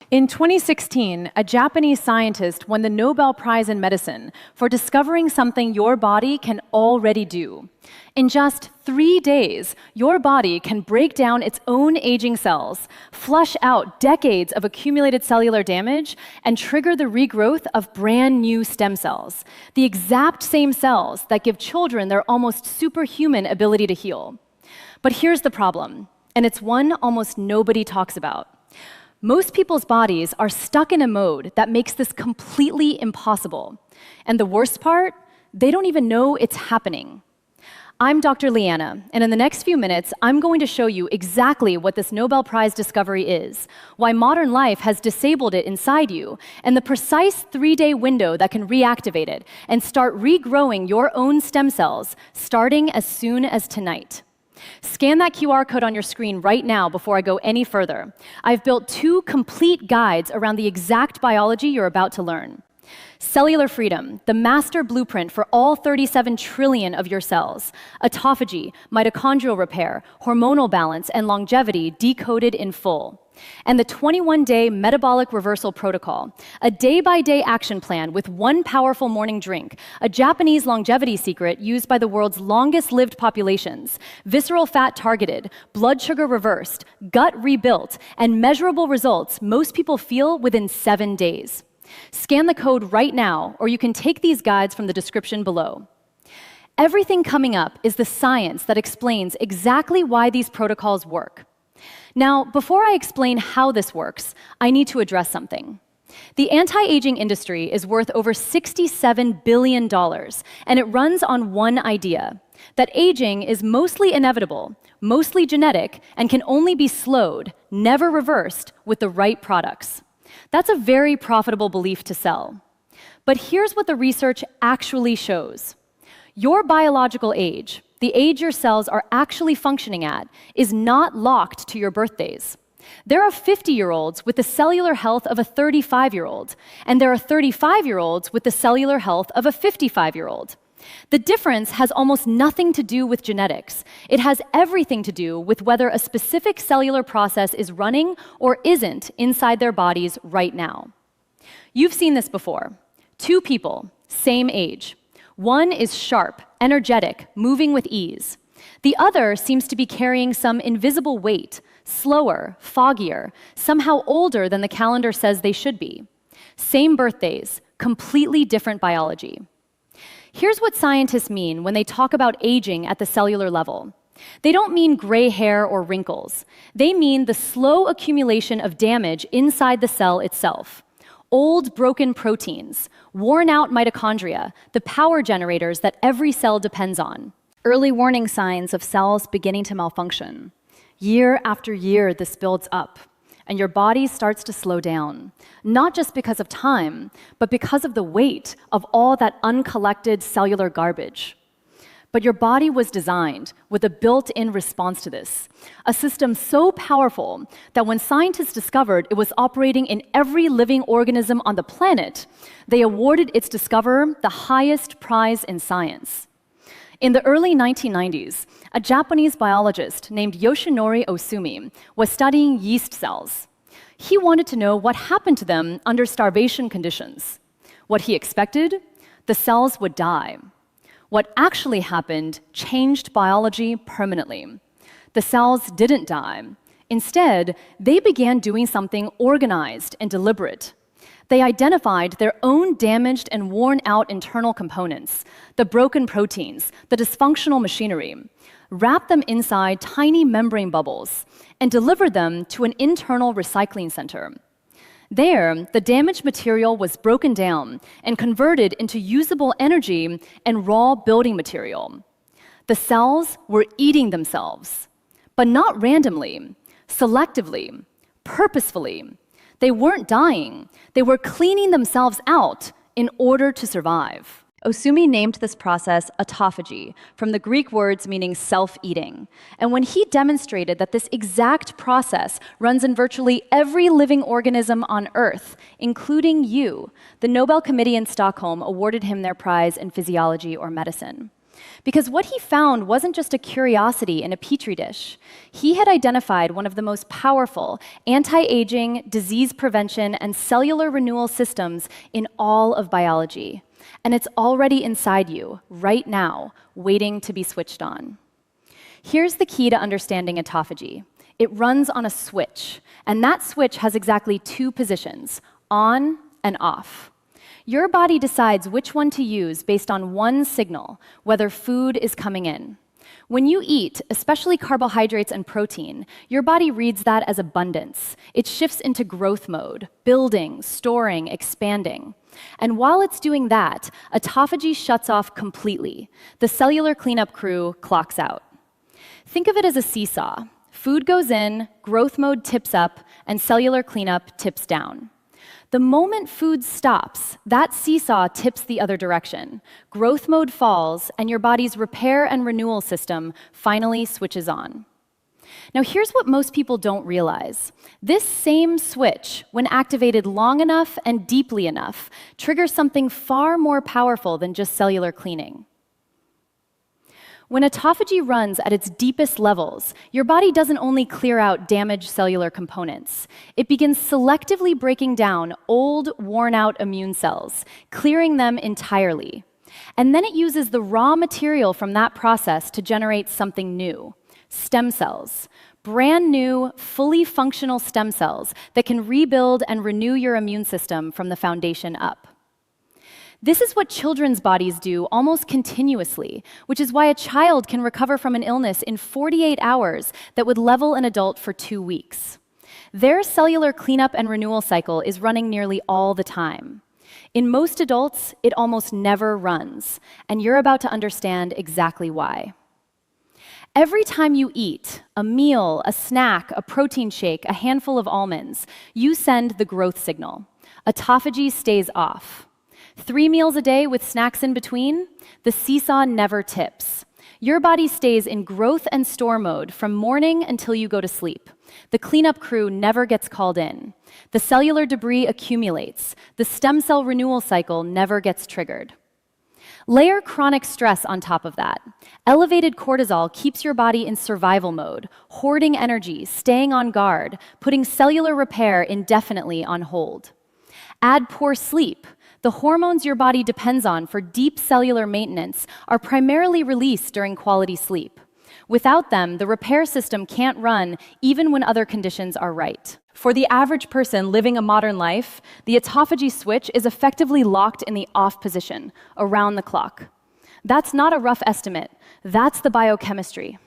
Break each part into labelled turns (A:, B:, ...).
A: In 2016, a Japanese scientist won the Nobel Prize in Medicine for discovering something your body can already do. In just 3 days, your body can break down its own aging cells, flush out decades of accumulated cellular damage, and trigger the regrowth of brand new stem cells, the exact same cells that give children their almost superhuman ability to heal. But here's the problem, and it's one almost nobody talks about. Most people's bodies are stuck in a mode that makes this completely impossible. And the worst part, they don't even know it's happening. I'm Dr. Leana, and in the next few minutes, I'm going to show you exactly what this Nobel Prize discovery is, why modern life has disabled it inside you, and the precise 3-day window that can reactivate it and start regrowing your own stem cells, starting as soon as tonight. Scan that QR code on your screen right now before I go any further. I've built 2 complete guides around the exact biology you're about to learn. Cellular freedom, the master blueprint for all 37 trillion of your cells. Autophagy, mitochondrial repair, hormonal balance, and longevity decoded in full. And the 21-day metabolic reversal protocol, a day-by-day action plan with 1 powerful morning drink, a Japanese longevity secret used by the world's longest-lived populations, visceral fat targeted, blood sugar reversed, gut rebuilt, and measurable results most people feel within 7 days. Scan the code right now, or you can take these guides from the description below. Everything coming up is the science that explains exactly why these protocols work. Now, before I explain how this works, I need to address something. The anti-aging industry is worth over $67 billion, and it runs on one idea, that aging is mostly inevitable, mostly genetic, and can only be slowed, never reversed, with the right products. That's a very profitable belief to sell. But here's what the research actually shows. Your biological age, the age your cells are actually functioning at, is not locked to your birthdays. There are 50-year-olds with the cellular health of a 35-year-old, and there are 35-year-olds with the cellular health of a 55-year-old. The difference has almost nothing to do with genetics. It has everything to do with whether a specific cellular process is running or isn't inside their bodies right now. You've seen this before. 2 people, same age. One is sharp, energetic, moving with ease. The other seems to be carrying some invisible weight, slower, foggier, somehow older than the calendar says they should be. Same birthdays, completely different biology. Here's what scientists mean when they talk about aging at the cellular level. They don't mean gray hair or wrinkles. They mean the slow accumulation of damage inside the cell itself. Old, broken proteins, worn-out mitochondria, the power generators that every cell depends on. Early warning signs of cells beginning to malfunction. Year after year, this builds up, and your body starts to slow down, not just because of time, but because of the weight of all that uncollected cellular garbage. But your body was designed with a built-in response to this, a system so powerful that when scientists discovered it was operating in every living organism on the planet, they awarded its discoverer the highest prize in science. In the early 1990s, a Japanese biologist named Yoshinori Ohsumi was studying yeast cells. He wanted to know what happened to them under starvation conditions. What he expected? The cells would die. What actually happened changed biology permanently. The cells didn't die. Instead, they began doing something organized and deliberate. They identified their own damaged and worn-out internal components, the broken proteins, the dysfunctional machinery, wrapped them inside tiny membrane bubbles, and delivered them to an internal recycling center. There, the damaged material was broken down and converted into usable energy and raw building material. The cells were eating themselves, but not randomly, selectively, purposefully. They weren't dying. They were cleaning themselves out in order to survive. Ohsumi named this process autophagy, from the Greek words meaning self-eating. And when he demonstrated that this exact process runs in virtually every living organism on Earth, including you, the Nobel Committee in Stockholm awarded him their prize in physiology or medicine. Because what he found wasn't just a curiosity in a petri dish. He had identified one of the most powerful anti-aging, disease prevention, and cellular renewal systems in all of biology. And it's already inside you, right now, waiting to be switched on. Here's the key to understanding autophagy. It runs on a switch, and that switch has exactly two positions, on and off. Your body decides which one to use based on one signal, whether food is coming in. When you eat, especially carbohydrates and protein, your body reads that as abundance. It shifts into growth mode, building, storing, expanding. And while it's doing that, autophagy shuts off completely. The cellular cleanup crew clocks out. Think of it as a seesaw. Food goes in, growth mode tips up, and cellular cleanup tips down. The moment food stops, that seesaw tips the other direction. Growth mode falls, and your body's repair and renewal system finally switches on. Now, here's what most people don't realize. This same switch, when activated long enough and deeply enough, triggers something far more powerful than just cellular cleaning. When autophagy runs at its deepest levels, your body doesn't only clear out damaged cellular components. It begins selectively breaking down old, worn-out immune cells, clearing them entirely. And then it uses the raw material from that process to generate something new, stem cells. Brand new, fully functional stem cells that can rebuild and renew your immune system from the foundation up. This is what children's bodies do almost continuously, which is why a child can recover from an illness in 48 hours that would level an adult for 2 weeks. Their cellular cleanup and renewal cycle is running nearly all the time. In most adults, it almost never runs, and you're about to understand exactly why. Every time you eat, a meal, a snack, a protein shake, a handful of almonds, you send the growth signal. Autophagy stays off. 3 meals a day with snacks in between, the seesaw never tips. Your body stays in growth and store mode from morning until you go to sleep. The cleanup crew never gets called in. The cellular debris accumulates. The stem cell renewal cycle never gets triggered. Layer chronic stress on top of that. Elevated cortisol keeps your body in survival mode, hoarding energy, staying on guard, putting cellular repair indefinitely on hold. Add poor sleep. The hormones your body depends on for deep cellular maintenance are primarily released during quality sleep. Without them, the repair system can't run even when other conditions are right. For the average person living a modern life, the autophagy switch is effectively locked in the off position, around the clock. That's not a rough estimate. That's the biochemistry.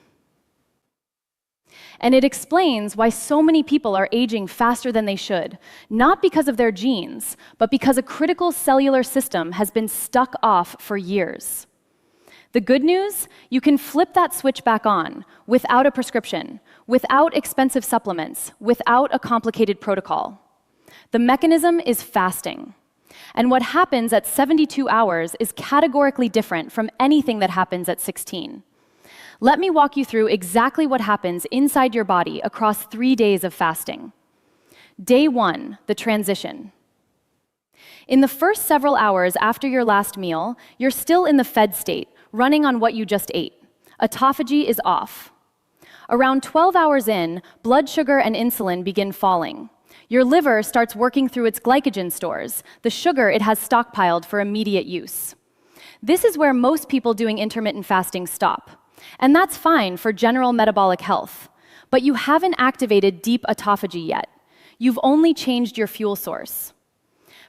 A: And it explains why so many people are aging faster than they should, not because of their genes, but because a critical cellular system has been stuck off for years. The good news? You can flip that switch back on without a prescription, without expensive supplements, without a complicated protocol. The mechanism is fasting. And what happens at 72 hours is categorically different from anything that happens at 16. Let me walk you through exactly what happens inside your body across 3 days of fasting. Day 1, the transition. In the first several hours after your last meal, you're still in the fed state, running on what you just ate. Autophagy is off. Around 12 hours in, blood sugar and insulin begin falling. Your liver starts working through its glycogen stores, the sugar it has stockpiled for immediate use. This is where most people doing intermittent fasting stop. And that's fine for general metabolic health. But you haven't activated deep autophagy yet. You've only changed your fuel source.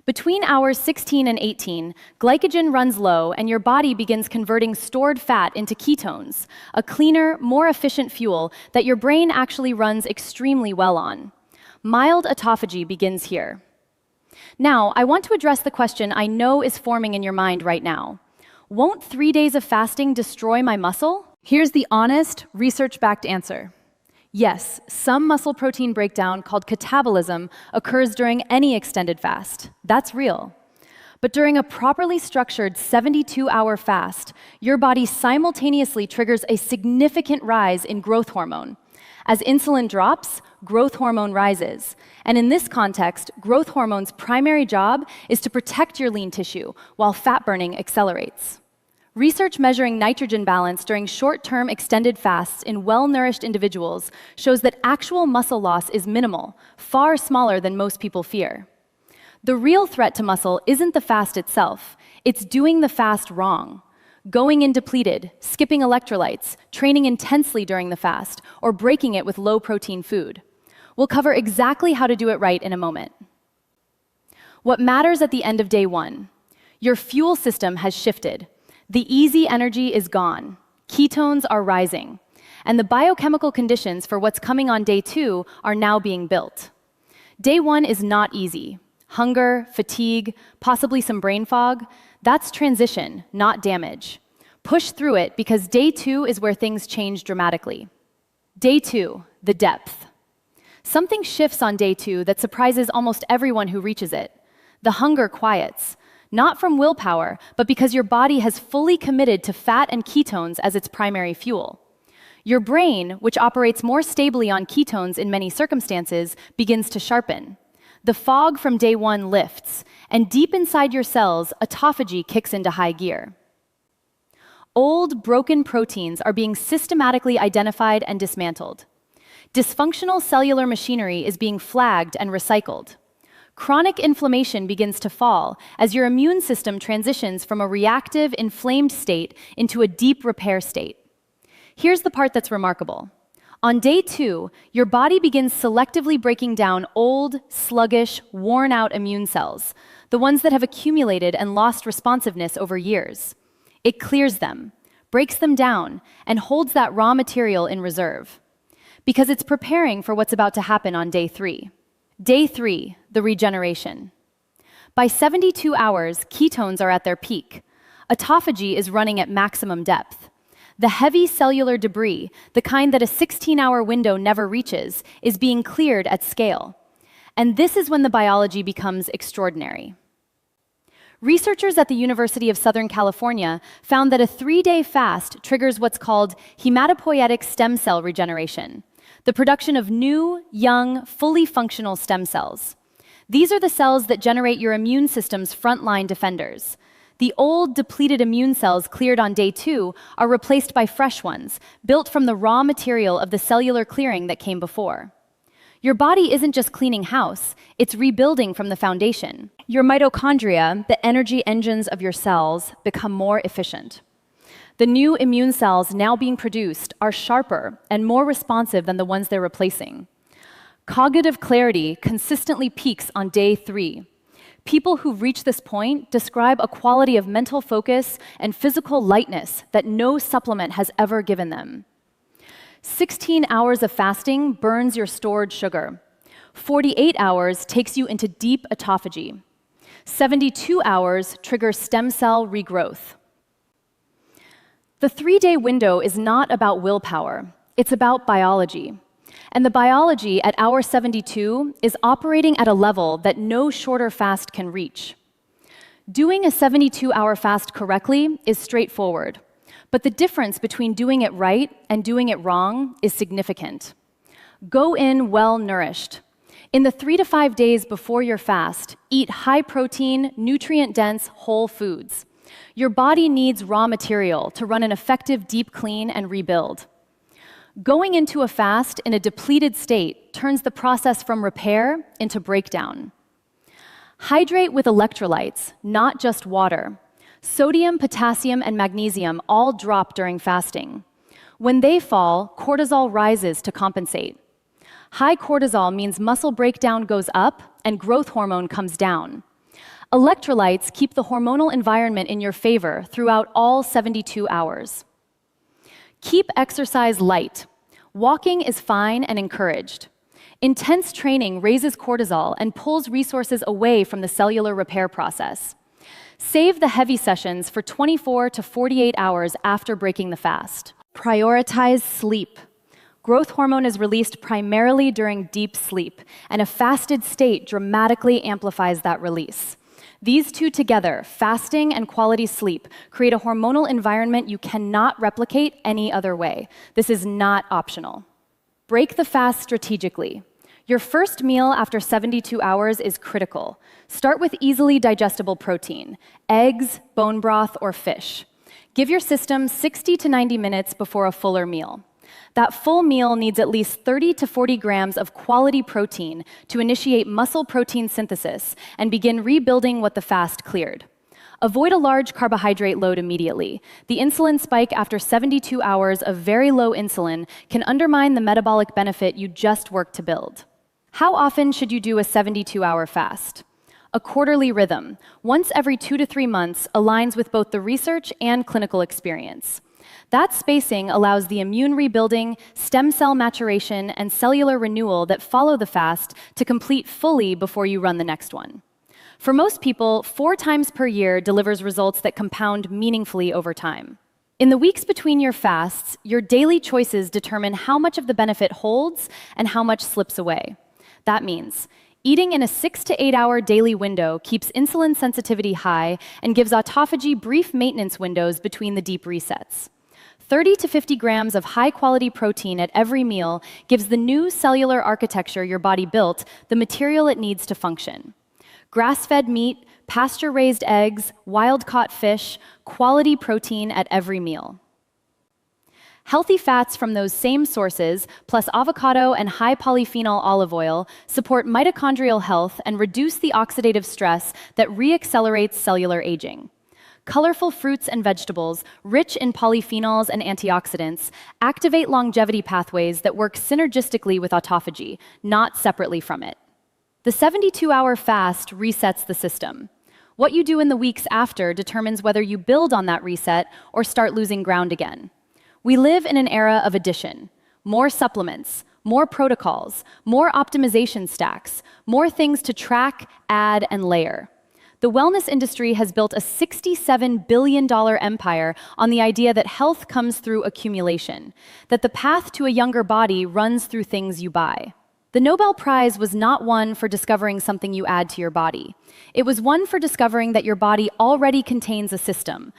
A: Between hours 16 and 18, glycogen runs low and your body begins converting stored fat into ketones, a cleaner, more efficient fuel that your brain actually runs extremely well on. Mild autophagy begins here. Now, I want to address the question I know is forming in your mind right now. Won't 3 days of fasting destroy my muscle? Here's the honest, research-backed answer. Yes, some muscle protein breakdown called catabolism occurs during any extended fast. That's real. But during a properly structured 72-hour fast, your body simultaneously triggers a significant rise in growth hormone. As insulin drops, growth hormone rises. And in this context, growth hormone's primary job is to protect your lean tissue while fat burning accelerates. Research measuring nitrogen balance during short-term extended fasts in well-nourished individuals shows that actual muscle loss is minimal, far smaller than most people fear. The real threat to muscle isn't the fast itself, it's doing the fast wrong. Going in depleted, skipping electrolytes, training intensely during the fast, or breaking it with low-protein food. We'll cover exactly how to do it right in a moment. What matters at the end of day 1? Your fuel system has shifted. The easy energy is gone. Ketones are rising. And the biochemical conditions for what's coming on day 2 are now being built. Day 1 is not easy. Hunger, fatigue, possibly some brain fog. That's transition, not damage. Push through it because day 2 is where things change dramatically. Day 2, the depth. Something shifts on day 2 that surprises almost everyone who reaches it. The hunger quiets. Not from willpower, but because your body has fully committed to fat and ketones as its primary fuel. Your brain, which operates more stably on ketones in many circumstances, begins to sharpen. The fog from day 1 lifts, and deep inside your cells, autophagy kicks into high gear. Old, broken proteins are being systematically identified and dismantled. Dysfunctional cellular machinery is being flagged and recycled. Chronic inflammation begins to fall as your immune system transitions from a reactive, inflamed state into a deep repair state. Here's the part that's remarkable. On day 2, your body begins selectively breaking down old, sluggish, worn-out immune cells, the ones that have accumulated and lost responsiveness over years. It clears them, breaks them down, and holds that raw material in reserve. Because it's preparing for what's about to happen on day 3. Day 3, the regeneration. By 72 hours, ketones are at their peak. Autophagy is running at maximum depth. The heavy cellular debris, the kind that a 16-hour window never reaches, is being cleared at scale. And this is when the biology becomes extraordinary. Researchers at the University of Southern California found that a 3-day fast triggers what's called hematopoietic stem cell regeneration, the production of new, young, fully functional stem cells. These are the cells that generate your immune system's frontline defenders. The old, depleted immune cells cleared on day 2 are replaced by fresh ones, built from the raw material of the cellular clearing that came before. Your body isn't just cleaning house, it's rebuilding from the foundation. Your mitochondria, the energy engines of your cells, become more efficient. The new immune cells now being produced are sharper and more responsive than the ones they're replacing. Cognitive clarity consistently peaks on day 3. People who've reached this point describe a quality of mental focus and physical lightness that no supplement has ever given them. 16 hours of fasting burns your stored sugar. 48 hours takes you into deep autophagy. 72 hours triggers stem cell regrowth. The 3-day window is not about willpower, it's about biology. And the biology at hour 72 is operating at a level that no shorter fast can reach. Doing a 72-hour fast correctly is straightforward, but the difference between doing it right and doing it wrong is significant. Go in well-nourished. In the 3 to 5 days before your fast, eat high-protein, nutrient-dense whole foods. Your body needs raw material to run an effective deep clean and rebuild. Going into a fast in a depleted state turns the process from repair into breakdown. Hydrate with electrolytes, not just water. Sodium, potassium, and magnesium all drop during fasting. When they fall, cortisol rises to compensate. High cortisol means muscle breakdown goes up and growth hormone comes down. Electrolytes keep the hormonal environment in your favor throughout all 72 hours. Keep exercise light. Walking is fine and encouraged. Intense training raises cortisol and pulls resources away from the cellular repair process. Save the heavy sessions for 24 to 48 hours after breaking the fast. Prioritize sleep. Growth hormone is released primarily during deep sleep, and a fasted state dramatically amplifies that release. These two together, fasting and quality sleep, create a hormonal environment you cannot replicate any other way. This is not optional. Break the fast strategically. Your first meal after 72 hours is critical. Start with easily digestible protein, eggs, bone broth, or fish. Give your system 60 to 90 minutes before a fuller meal. That full meal needs at least 30 to 40 grams of quality protein to initiate muscle protein synthesis and begin rebuilding what the fast cleared. Avoid a large carbohydrate load immediately. The insulin spike after 72 hours of very low insulin can undermine the metabolic benefit you just worked to build. How often should you do a 72-hour fast? A quarterly rhythm, once every 2 to 3 months, aligns with both the research and clinical experience. That spacing allows the immune rebuilding, stem cell maturation, and cellular renewal that follow the fast to complete fully before you run the next one. For most people, 4 times per year delivers results that compound meaningfully over time. In the weeks between your fasts, your daily choices determine how much of the benefit holds and how much slips away. That means eating in a 6 to 8 hour daily window keeps insulin sensitivity high and gives autophagy brief maintenance windows between the deep resets. 30 to 50 grams of high-quality protein at every meal gives the new cellular architecture your body built the material it needs to function. Grass-fed meat, pasture-raised eggs, wild-caught fish, quality protein at every meal. Healthy fats from those same sources, plus avocado and high polyphenol olive oil, support mitochondrial health and reduce the oxidative stress that reaccelerates cellular aging. Colorful fruits and vegetables, rich in polyphenols and antioxidants, activate longevity pathways that work synergistically with autophagy, not separately from it. The 72-hour fast resets the system. What you do in the weeks after determines whether you build on that reset or start losing ground again. We live in an era of addition. More supplements, more protocols, more optimization stacks, more things to track, add, and layer. The wellness industry has built a $67 billion empire on the idea that health comes through accumulation, that the path to a younger body runs through things you buy. The Nobel Prize was not won for discovering something you add to your body. It was won for discovering that your body already contains a system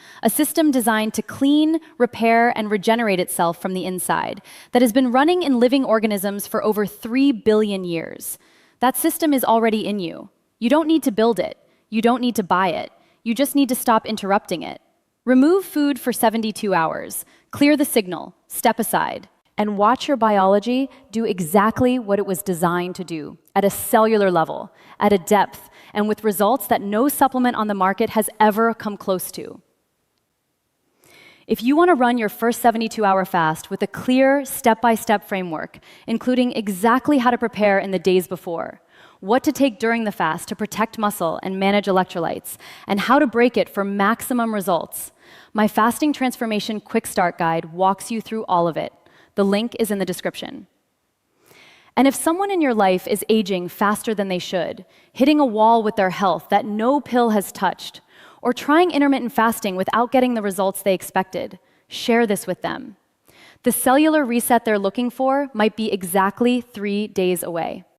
A: designed to clean, repair, and regenerate itself from the inside, that has been running in living organisms for over 3 billion years. That system is already in you. You don't need to build it. You don't need to buy it. You just need to stop interrupting it. Remove food for 72 hours. Clear the signal. Step aside. And watch your biology do exactly what it was designed to do, at a cellular level, at a depth, and with results that no supplement on the market has ever come close to. If you want to run your first 72-hour fast with a clear, step-by-step framework, including exactly how to prepare in the days before, what to take during the fast to protect muscle and manage electrolytes, and how to break it for maximum results, my Fasting Transformation Quick Start Guide walks you through all of it. The link is in the description. And if someone in your life is aging faster than they should, hitting a wall with their health that no pill has touched, or trying intermittent fasting without getting the results they expected, share this with them. The cellular reset they're looking for might be exactly 3 days away.